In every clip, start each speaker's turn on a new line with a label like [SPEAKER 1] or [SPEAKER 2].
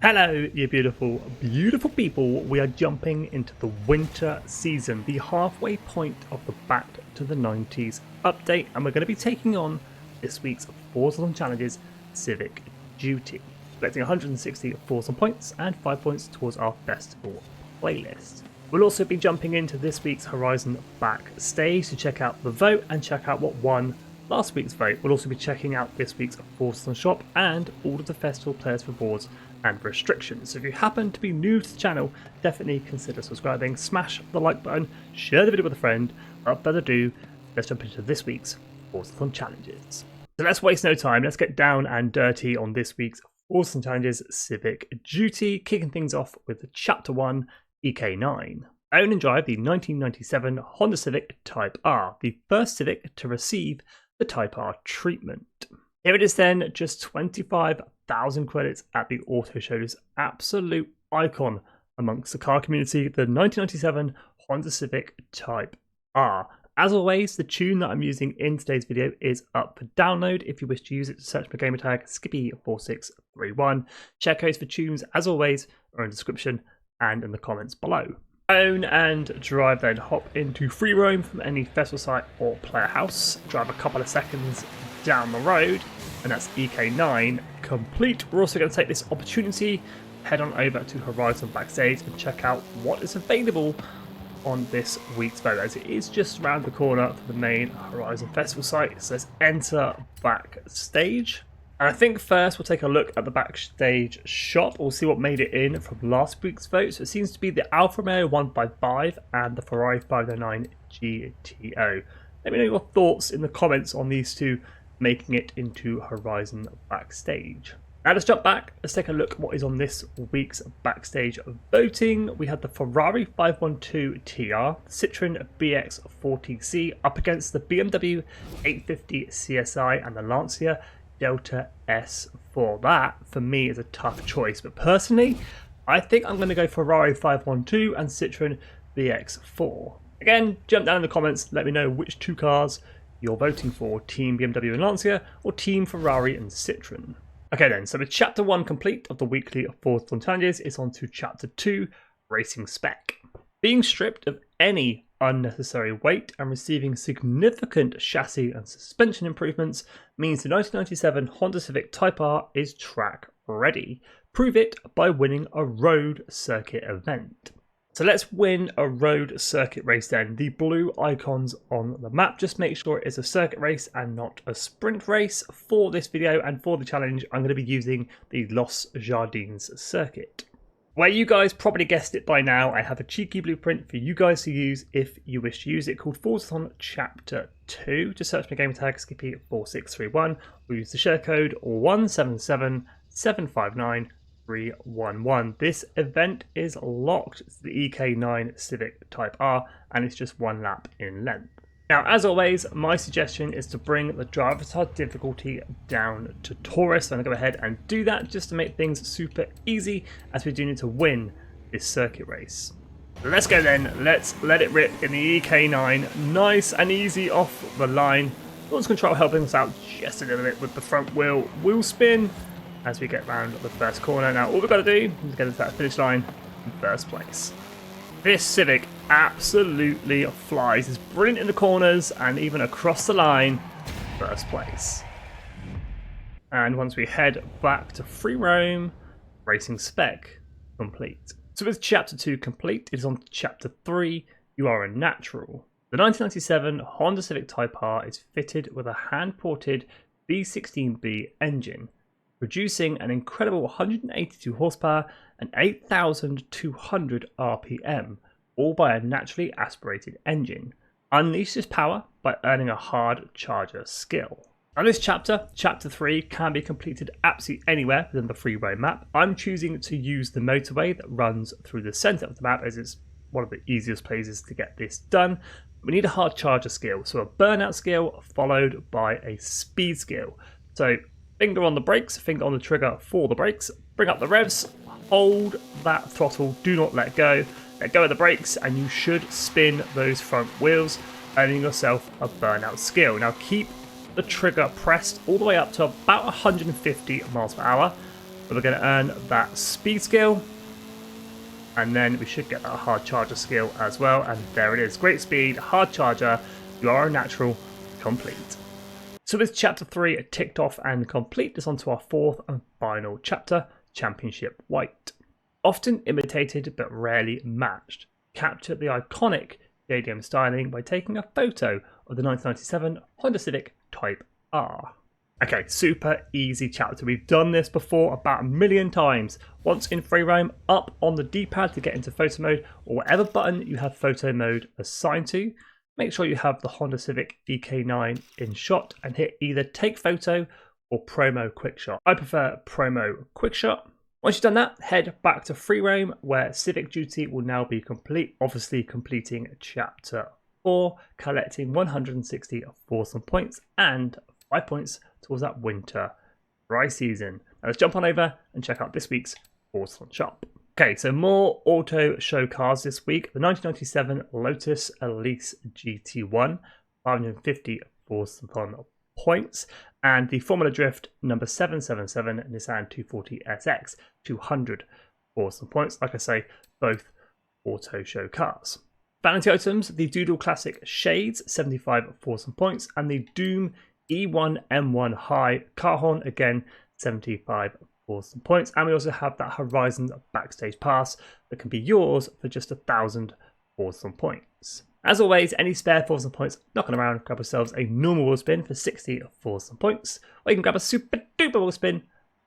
[SPEAKER 1] Hello, you beautiful, beautiful people. We are jumping into the winter season, the halfway point of the Back to the 90s update, and we're going to be taking on this week's Forzathon challenges, Civic Duty, collecting 160 Forzathon points and 5 points towards our festival playlist. We'll also be jumping into this week's Horizon backstage to check out the vote and check out what won last week's vote. We'll also be checking out this week's Forzathon shop and all of the festival players rewards and restrictions. So if you happen to be new to the channel, definitely consider subscribing, smash the like button, share the video with a friend. Without further ado, let's jump into this week's Forzathon challenges. So let's waste no time, let's get down and dirty on this week's Forzathon challenges, Civic Duty, kicking things off with Chapter 1, EK9. Own and drive the 1997 Honda Civic Type R, the first Civic to receive the Type R treatment. Here it is then, just 25,000 credits at the Auto Show's absolute icon amongst the car community, the 1997 Honda Civic Type R. As always, the tune that I'm using in today's video is up for download. If you wish to use it, search for gamertag Skippy4631. Share codes for tunes, as always, are in the description and in the comments below. Own and drive then, hop into free roam from any festival site or player house, drive a couple of seconds down the road, and that's EK9 complete. We're also going to take this opportunity, head on over to Horizon backstage and check out what is available on this week's vote, as it is just around the corner for the main Horizon Festival site. So let's enter backstage. And I think first we'll take a look at the backstage shop. We'll see what made it in from last week's vote. So it seems to be the Alfa Romeo 155 and the Ferrari 509 GTO. Let me know your thoughts in the comments on these two making it into Horizon backstage. Now let's jump back. Let's take a look at what is on this week's backstage voting. We had the Ferrari 512 TR, Citroen BX40C up against the BMW 850 CSI and the Lancia Delta S4. That, for me, is a tough choice, but personally, I think I'm going to go Ferrari 512 and Citroen BX4. Again, jump down in the comments, let me know which two cars you're voting for, Team BMW and Lancia, or Team Ferrari and Citroen. Okay then, so with Chapter 1 complete of the weekly Forzathon challenges, it's on to Chapter 2, Racing Spec. Being stripped of any unnecessary weight and receiving significant chassis and suspension improvements means the 1997 Honda Civic Type R is track ready. Prove it by winning a road circuit event. So let's win a road circuit race then. The blue icons on the map, just make sure it's a circuit race and not a sprint race. For this video and for the challenge, I'm going to be using the Los Jardines circuit. Where you guys probably guessed it by now, I have a cheeky blueprint for you guys to use if you wish to use it, called Forzathon Chapter 2. Just search for gamertag Skippy4631 or use the share code 177759 This event is locked to the EK9 Civic Type R and it's just one lap in length. Now, as always, my suggestion is to bring the driver's hard difficulty down to Taurus. So I'm going to go ahead and do that just to make things super easy, as we do need to win this circuit race. Let's go then, let's let it rip in the EK9. Nice and easy off the line. Launch control helping us out just a little bit with the front wheel spin as we get round the first corner. Now all we've got to do is get to that finish line in first place. This Civic absolutely flies. It's brilliant in the corners and even across the line, first place. And once we head back to free roam, Racing Spec complete. So with Chapter 2 complete, it is on to Chapter 3, You Are a Natural. The 1997 Honda Civic Type R is fitted with a hand-ported V16B engine, producing an incredible 182 horsepower and 8,200 RPM, all by a naturally aspirated engine. Unleash this power by earning a hard charger skill. Now this chapter, Chapter 3, can be completed absolutely anywhere within the free roam map. I'm choosing to use the motorway that runs through the centre of the map, as it's one of the easiest places to get this done. We need a hard charger skill, so a burnout skill followed by a speed skill. So finger on the brakes, finger on the trigger for the brakes, bring up the revs, hold that throttle, do not let go of the brakes, and you should spin those front wheels, earning yourself a burnout skill. Now keep the trigger pressed all the way up to about 150 miles per hour. So we're going to earn that speed skill. And then we should get that hard charger skill as well. And there it is. Great speed, hard charger. You are a natural, complete. So with chapter 3 ticked off and complete, this onto our fourth and final chapter, Championship White. Often imitated but rarely matched. Capture the iconic JDM styling by taking a photo of the 1997 Honda Civic Type R. Okay, super easy chapter. We've done this before about 1,000,000 times. Once in free roam, up on the D-pad to get into photo mode, or whatever button you have photo mode assigned to. Make sure you have the Honda Civic VK9 in shot and hit either take photo or promo quick shot. I prefer promo quick shot. Once you've done that, head back to free roam where Civic duty will now be complete, obviously completing chapter 4, collecting 160 Forzathon points and 5 points towards that winter dry season. Now let's jump on over and check out this week's Forzathon shop. Okay, so more auto show cars this week. The 1997 Lotus Elise GT1, 550 Forzathon points, and the Formula Drift number 777 Nissan 240 SX, 200 Forzathon points. Like I say, both auto show cars. Vanity items, the Doodle Classic Shades, 75 Forzathon points, and the Doom E1 M1 High car horn, again, 75 Forzathon points. And we also have that Horizon Backstage Pass that can be yours for just 1,000 Forzathon points. As always, any spare Forzathon points knocking around, grab yourselves a normal wheel spin for 60 Forzathon points, or you can grab a super duper wheel spin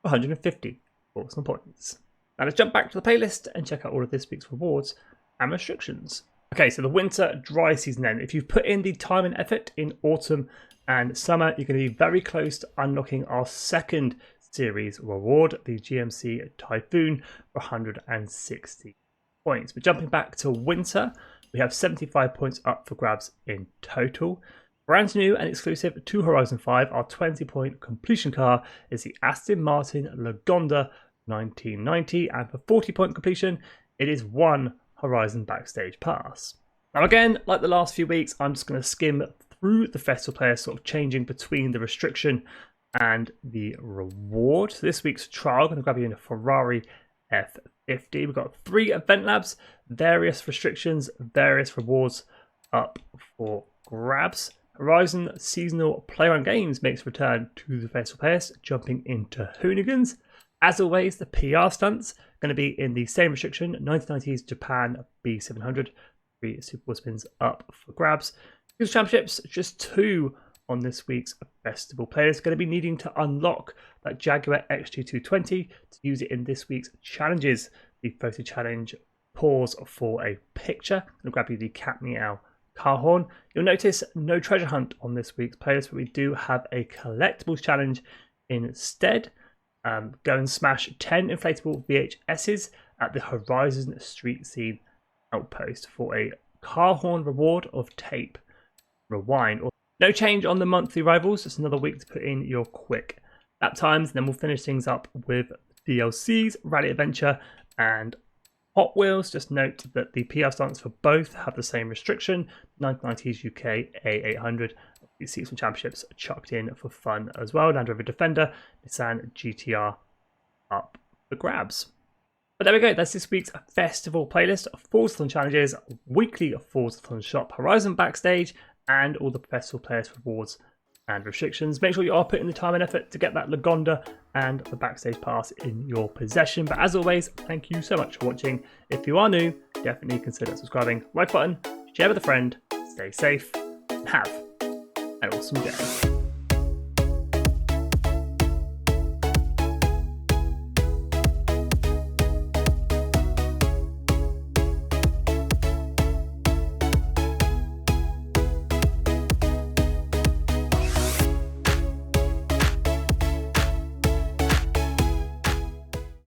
[SPEAKER 1] for 150 Forzathon points. Now let's jump back to the playlist and check out all of this week's rewards and restrictions. Okay, so the winter dry season then. If you've put in the time and effort in autumn and summer, you're going to be very close to unlocking our second series reward, the GMC Typhoon, for 160 points. But jumping back to winter, we have 75 points up for grabs in total. Brand new and exclusive to Horizon 5, our 20-point completion car is the Aston Martin Lagonda 1990, and for 40-point completion, it is one Horizon Backstage Pass. Now again, like the last few weeks, I'm just going to skim through the festival players, sort of changing between the restriction and the reward. So this week's trial, I'm going to grab you in a Ferrari F50. We've got 3 event labs, various restrictions, various rewards up for grabs. Horizon Seasonal Playrun Games makes return to the festival players, jumping into Hoonigans. As always, the PR stunts going to be in the same restriction, 1990s Japan B700, 3 Super Wheel spins up for grabs. Because championships, just 2 on this week's festival players. Going to be needing to unlock that Jaguar XG220 to use it in this week's challenges. The photo challenge, pause for a picture. I'll grab you the Cat Meow car horn. You'll notice no treasure hunt on this week's players, but we do have a collectibles challenge instead. Go and smash 10 inflatable VHSs at the Horizon Street Scene outpost for a car horn reward of tape rewind. No change on the monthly rivals, just another week to put in your quick lap times, and then we'll finish things up with DLCs, Rally Adventure and Hot Wheels. Just note that the PR stunts for both have the same restriction, 1990s UK A800. You see some championships chucked in for fun as well. Land Rover Defender, Nissan GTR up for grabs. But there we go, that's this week's festival playlist of Forzathon challenges, weekly Forzathon shop, Horizon Backstage, and all the festival players rewards and restrictions. Make sure you are putting the time and effort to get that Lagonda and the Backstage Pass in your possession. But as always, thank you so much for watching. If you are new, definitely consider subscribing. Like button, share with a friend, stay safe, and have an awesome day.